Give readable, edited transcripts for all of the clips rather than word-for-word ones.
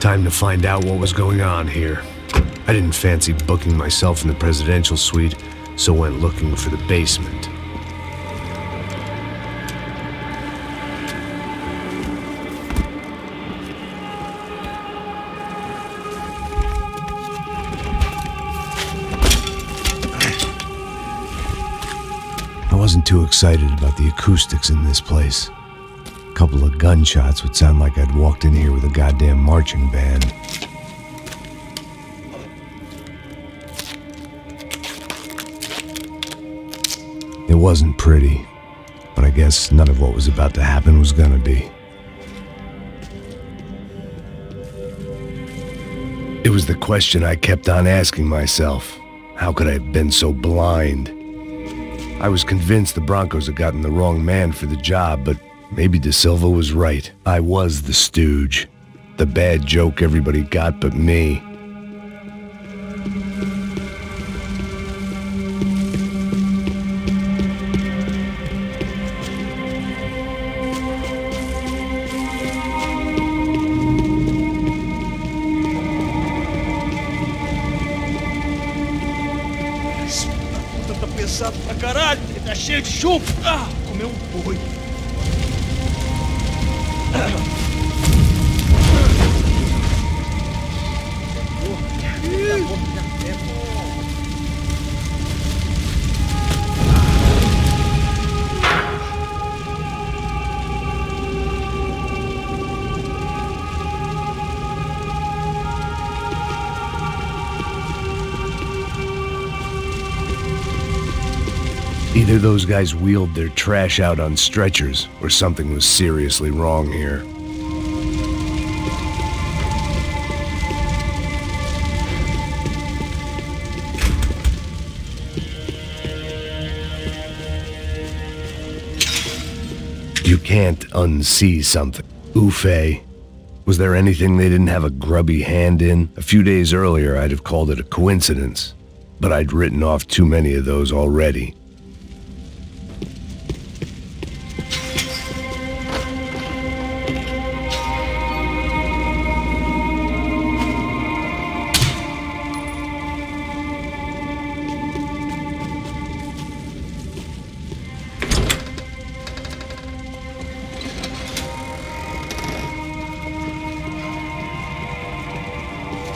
Time to find out what was going on here. I didn't fancy booking myself in the presidential suite, so went looking for the basement. I wasn't too excited about the acoustics in this place. A couple of gunshots would sound like I'd walked in here with a goddamn marching band. It wasn't pretty, but I guess none of what was about to happen was gonna be. It was the question I kept on asking myself. How could I have been so blind? I was convinced the Broncos had gotten the wrong man for the job, but maybe De Silva was right. I was the stooge. The bad joke everybody got but me. Pesado pra caralho, ele tá cheio de chumbo. Ah, comeu um boi. Either those guys wheeled their trash out on stretchers, or something was seriously wrong here. You can't unsee something. Oof-ay. Was there anything they didn't have a grubby hand in? A few days earlier, I'd have called it a coincidence, but I'd written off too many of those already.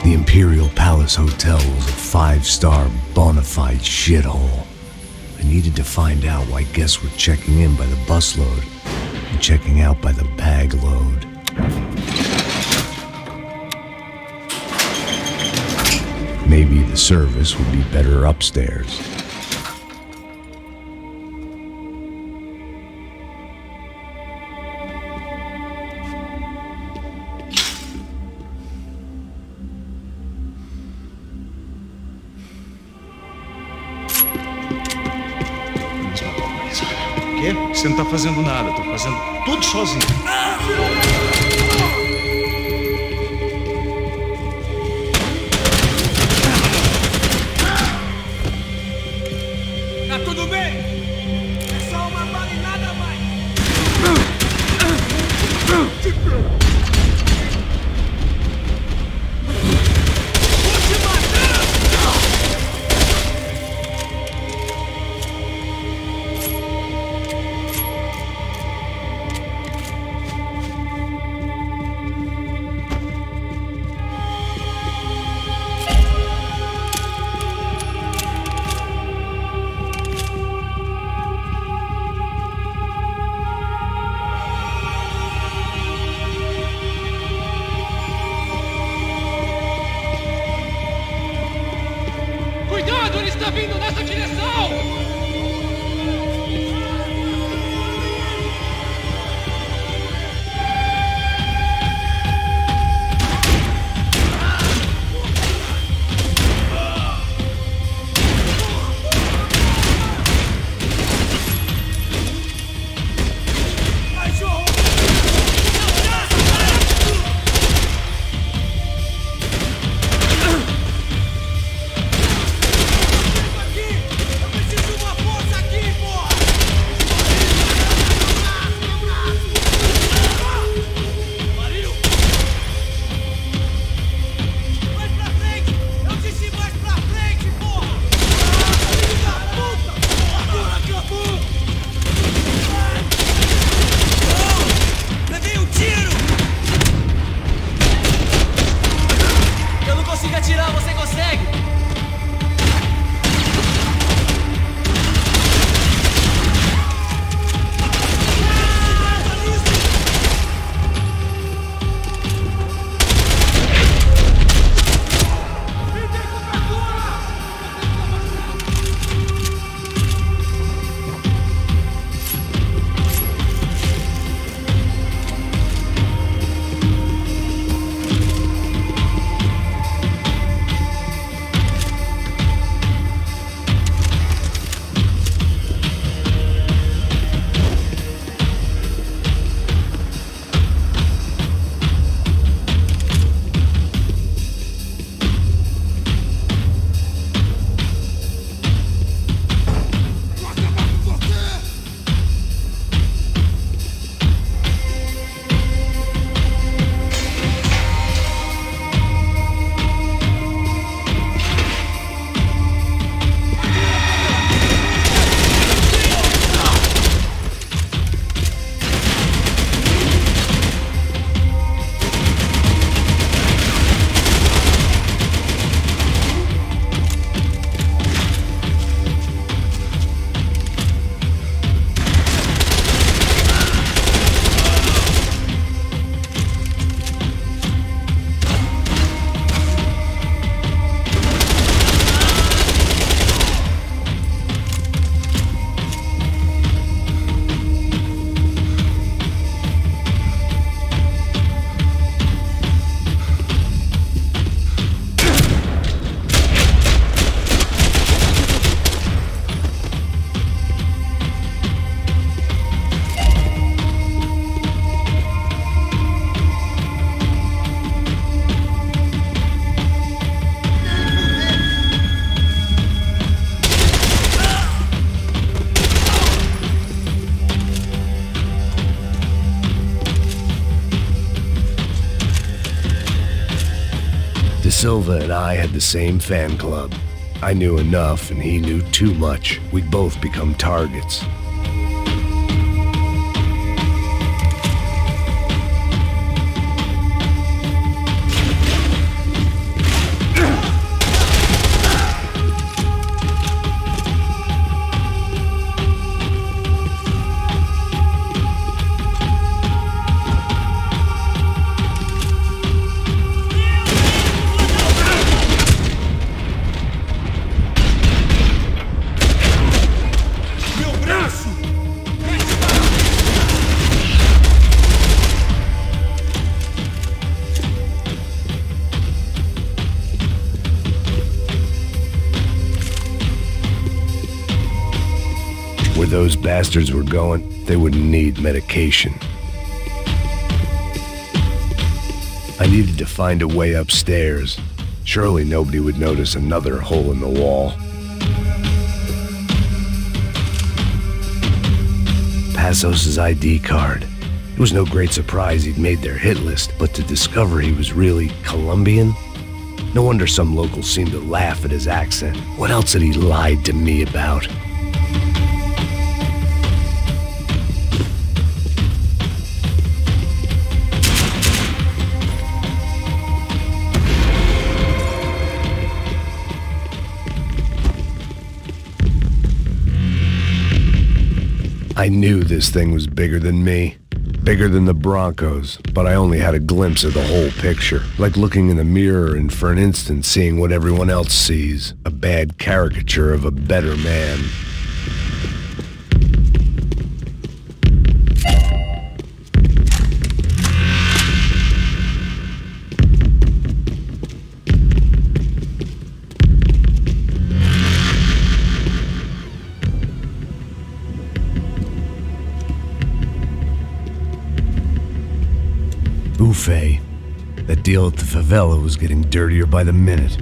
The Imperial Palace Hotel was a five-star, bona fide shithole. I needed to find out why guests were checking in by the busload and checking out by the bag load. Maybe the service would be better upstairs. Você não tá fazendo nada, tô fazendo tudo sozinho. Tá tudo bem? É só uma bala e nada mais. Cuidado, ele está vindo nessa direção! Aqui! Silva and I had the same fan club. I knew enough and he knew too much. We'd both become targets. Where those bastards were going, they wouldn't need medication. I needed to find a way upstairs. Surely nobody would notice another hole in the wall. Passos' ID card. It was no great surprise he'd made their hit list, but to discover he was really Colombian? No wonder some locals seemed to laugh at his accent. What else had he lied to me about? I knew this thing was bigger than me, bigger than the Broncos, but I only had a glimpse of the whole picture, like looking in the mirror and for an instant seeing what everyone else sees, a bad caricature of a better man. Buffet. That deal at the favela was getting dirtier by the minute.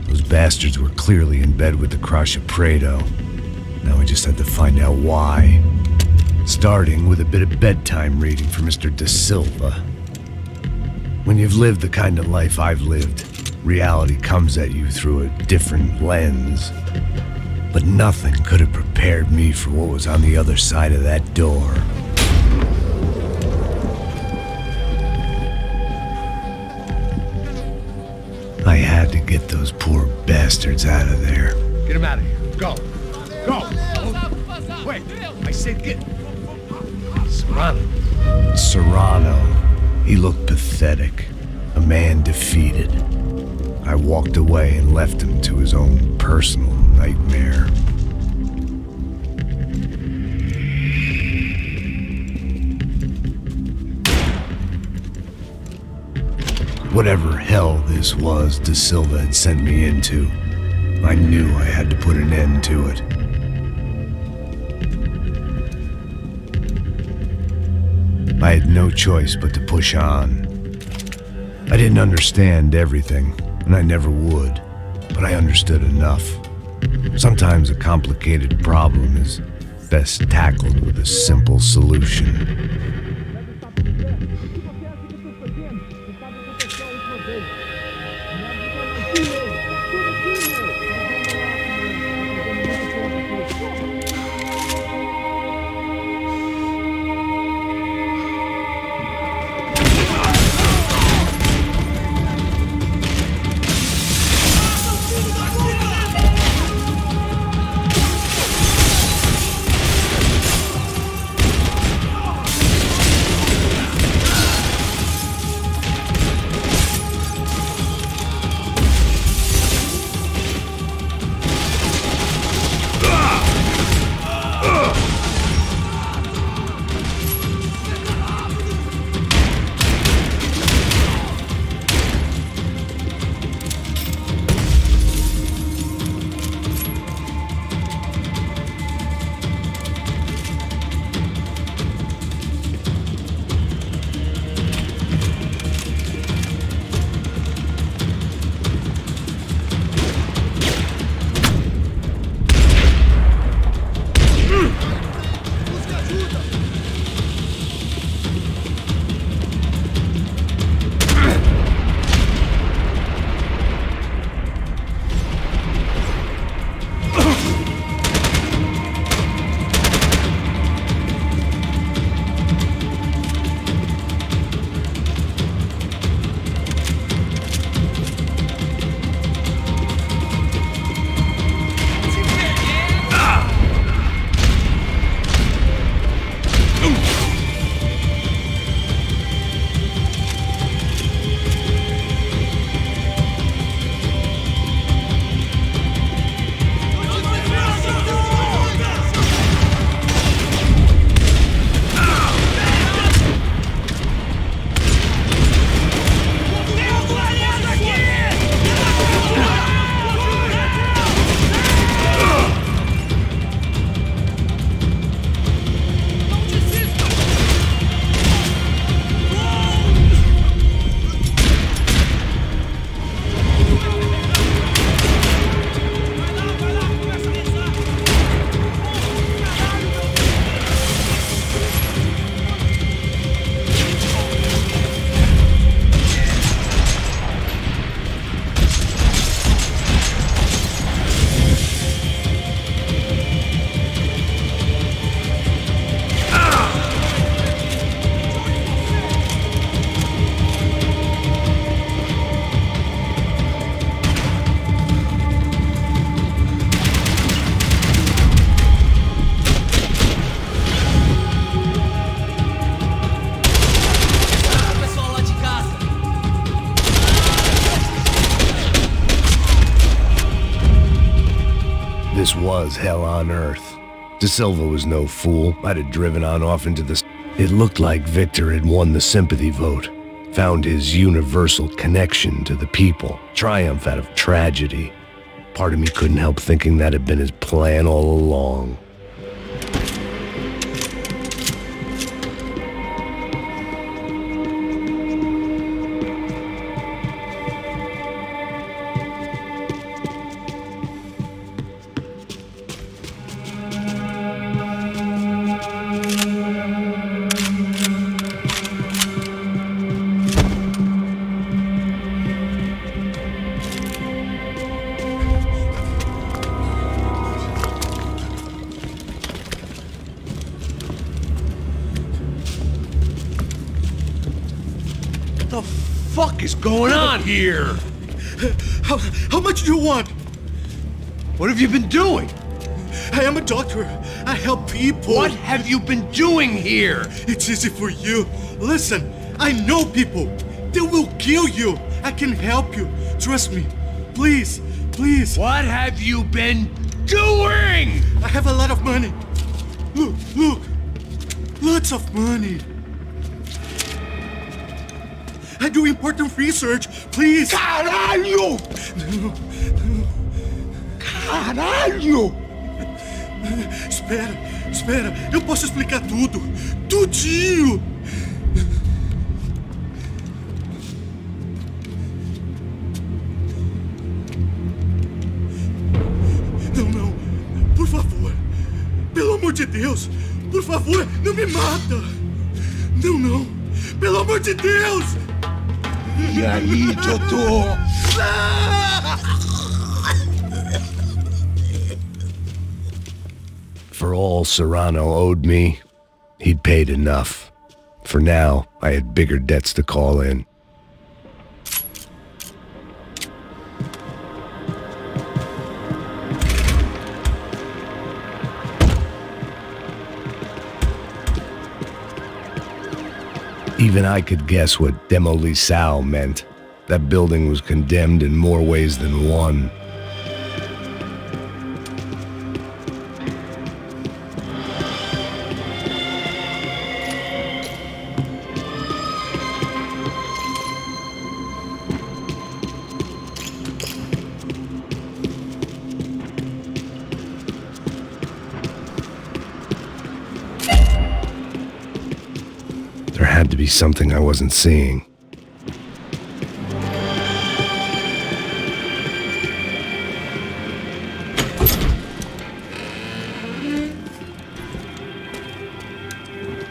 Those bastards were clearly in bed with the Crusher Prado. Now I just had to find out why. Starting with a bit of bedtime reading for Mr. De Silva. When you've lived the kind of life I've lived, reality comes at you through a different lens. But nothing could have prepared me for what was on the other side of that door. I had to get those poor bastards out of there. Get him out of here. Go. Go. Wait. I said get... Serrano. Serrano. He looked pathetic. A man defeated. I walked away and left him to his own personal nightmare. Whatever hell this was De Silva had sent me into, I knew I had to put an end to it. I had no choice but to push on. I didn't understand everything, and I never would, but I understood enough. Sometimes a complicated problem is best tackled with a simple solution. was hell on earth. De Silva was no fool. I'd have driven on off into the... It looked like Victor had won the sympathy vote, found his universal connection to the people, triumph out of tragedy. Part of me couldn't help thinking that had been his plan all along. What the fuck is going on here? How much do you want? What have you been doing? I am a doctor. I help people. What have you been doing here? It's easy for you. Listen, I know people. They will kill you. I can help you. Trust me. Please, please. What have you been doing? I have a lot of money. Look, look. Lots of money. I do important research. Please. Caralho! No, no. Caralho! Espera, espera. Eu posso explicar tudo. Tudinho. Não, não. Por favor. Pelo amor de Deus. Por favor, não me mata. Não, não. Pelo amor de Deus. E aí, doutor? For all Serrano owed me, he'd paid enough. For now, I had bigger debts to call in. Even I could guess what demolição meant. That building was condemned in more ways than one. There had to be something I wasn't seeing.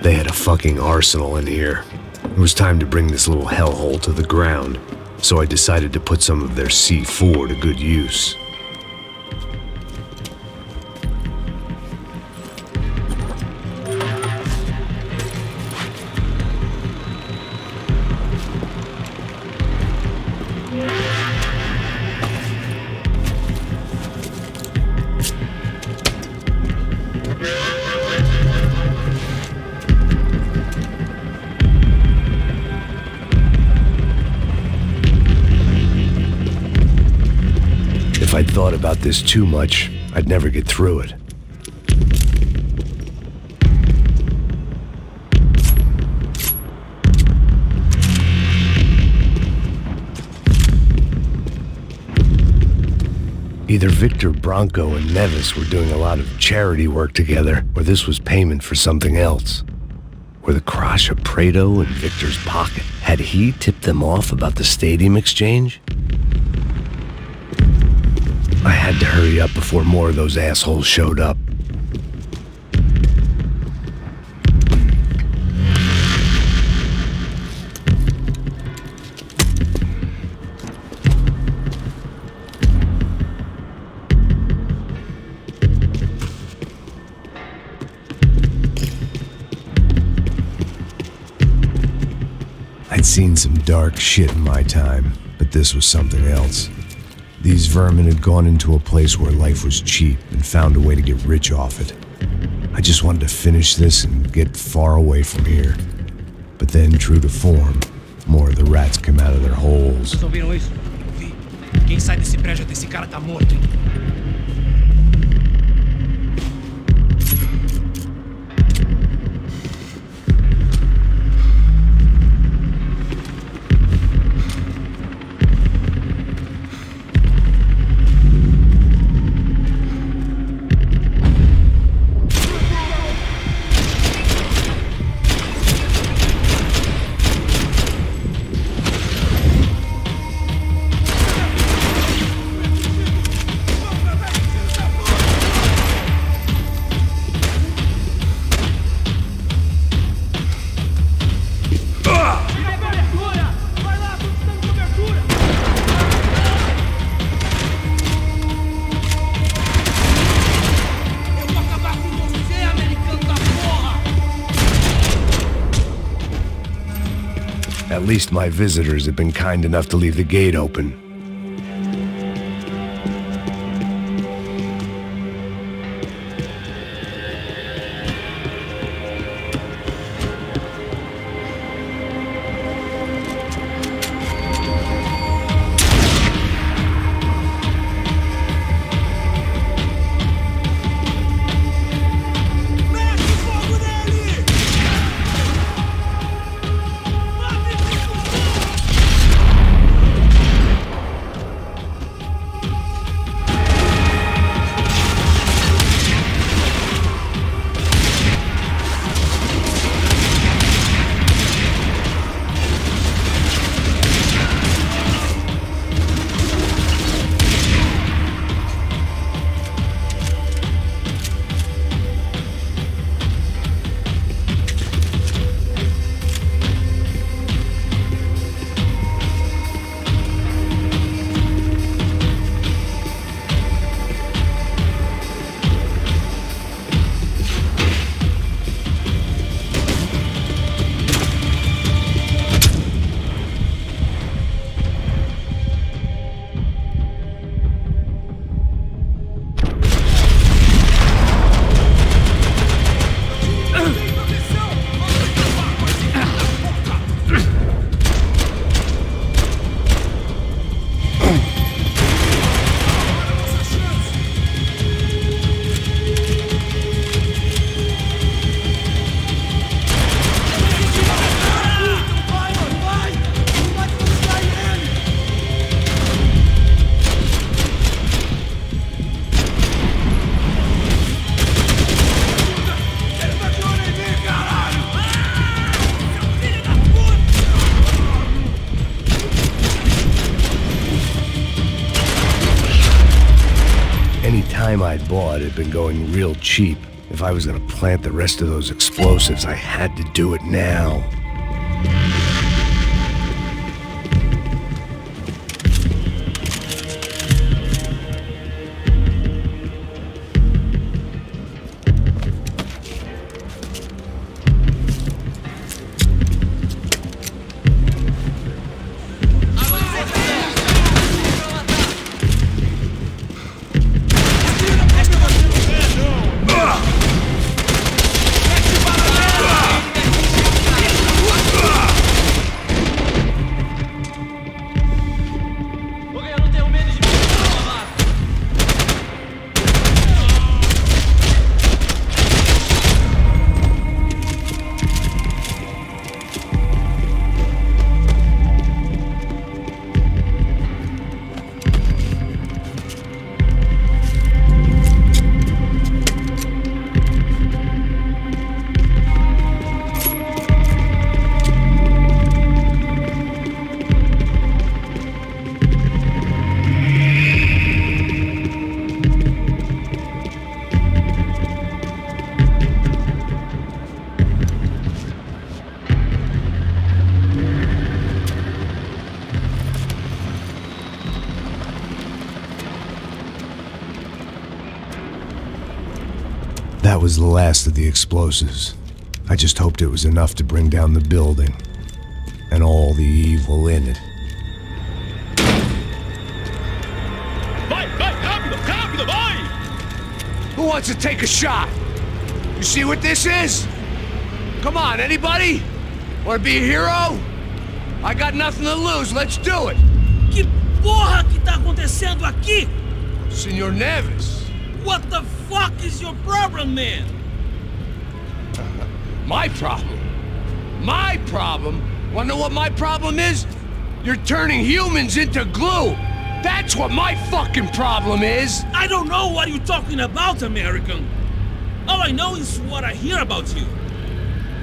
They had a fucking arsenal in here. It was time to bring this little hellhole to the ground, so I decided to put some of their C4 to good use. If I'd thought about this too much, I'd never get through it. Either Victor Branco and Neves were doing a lot of charity work together, or this was payment for something else. Were the Crasha Prado in Victor's pocket? Had he tipped them off about the stadium exchange? I had to hurry up before more of those assholes showed up. I'd seen some dark shit in my time, but this was something else. These vermin had gone into a place where life was cheap and found a way to get rich off it. I just wanted to finish this and get far away from here. But then, true to form, more of the rats come out of their holes. Vocês ouviram isso? Vi. Quem sai desse prédio desse cara tá morto, hein? least my visitors have been kind enough to leave the gate open. Time I'd bought had been going real cheap. If I was gonna plant the rest of those explosives, I had to do it now. That was the last of the explosives. I just hoped it was enough to bring down the building and all the evil in it. Vai, rápido, rápido, vai! Who wants to take a shot? You see what this is? Come on, anybody? Want to be a hero? I got nothing to lose, let's do it! Que porra que tá acontecendo aqui? Senor Neves. What the fuck is your problem, man? My problem? My problem? Wanna know what my problem is? You're turning humans into glue! That's what my fucking problem is! I don't know what you're talking about, American. All I know is what I hear about you.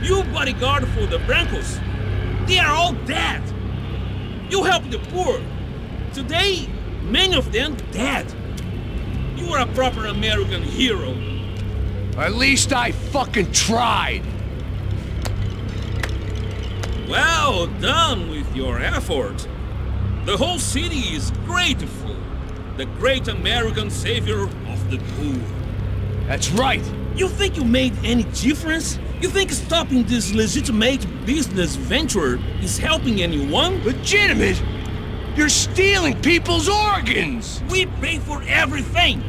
You bodyguard for the Brancos. They are all dead. You help the poor. Today, many of them dead. You are a proper American hero. At least I fucking tried. Well done with your effort. The whole city is grateful. The great American savior of the poor. That's right. You think you made any difference? You think stopping this legitimate business venture is helping anyone? Legitimate? You're stealing people's organs! We pay for everything!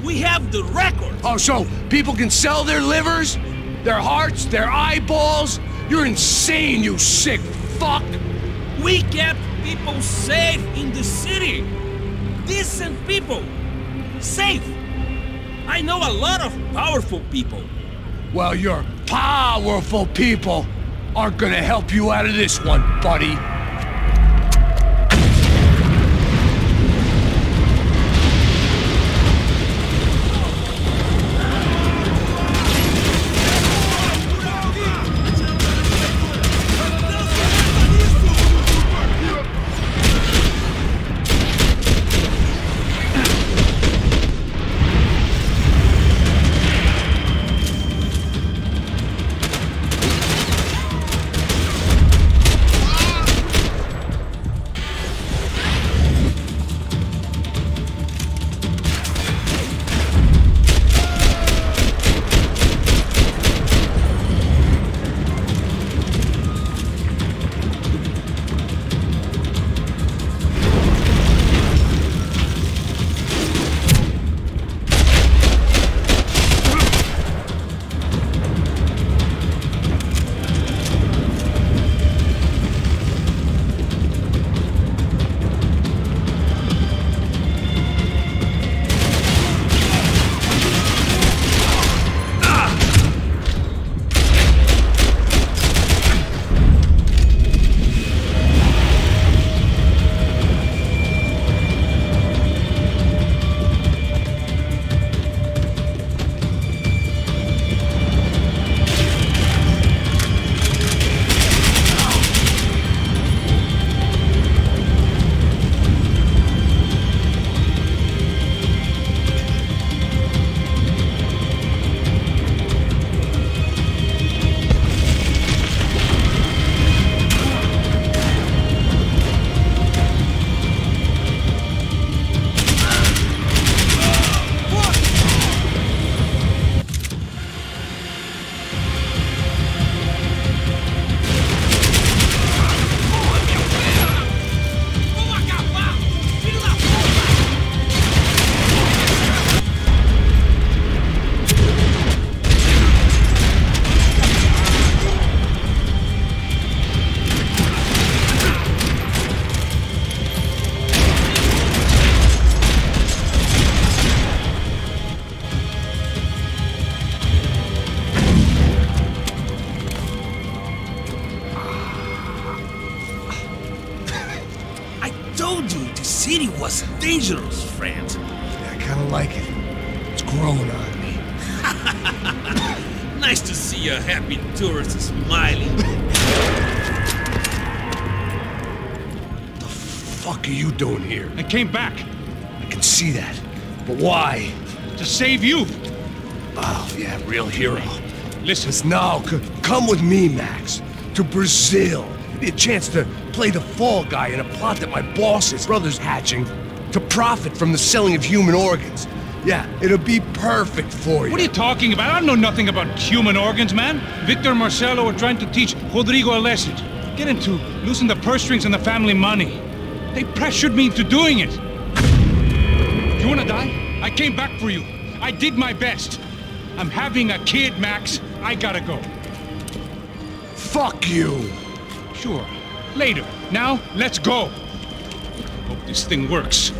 We have the record! Oh, so people can sell their livers? Their hearts? Their eyeballs? You're insane, you sick fuck! We kept people safe in the city! Decent people! Safe! I know a lot of powerful people. Well, your powerful people aren't gonna help you out of this one, buddy. city was dangerous, friend. I kinda like it. It's growing on me. Nice to see a happy tourist smiling. What the fuck are you doing here? I came back I can see that. But why? to save you. Oh, yeah, real hero. Listen, No, come with me, Max. To Brazil. Be a chance to play the fall guy in a plot that my boss's brother's hatching to profit from the selling of human organs. Yeah, it'll be perfect for you. what are you talking about? I know nothing about human organs, man. Victor and Marcelo were trying to teach Rodrigo a lesson. Get him to loosen the purse strings and the family money. They pressured me into doing it. You wanna die? I came back for you. I did my best. I'm having a kid, Max. I gotta go. Fuck you! Sure. Later. Now, let's go. Hope this thing works.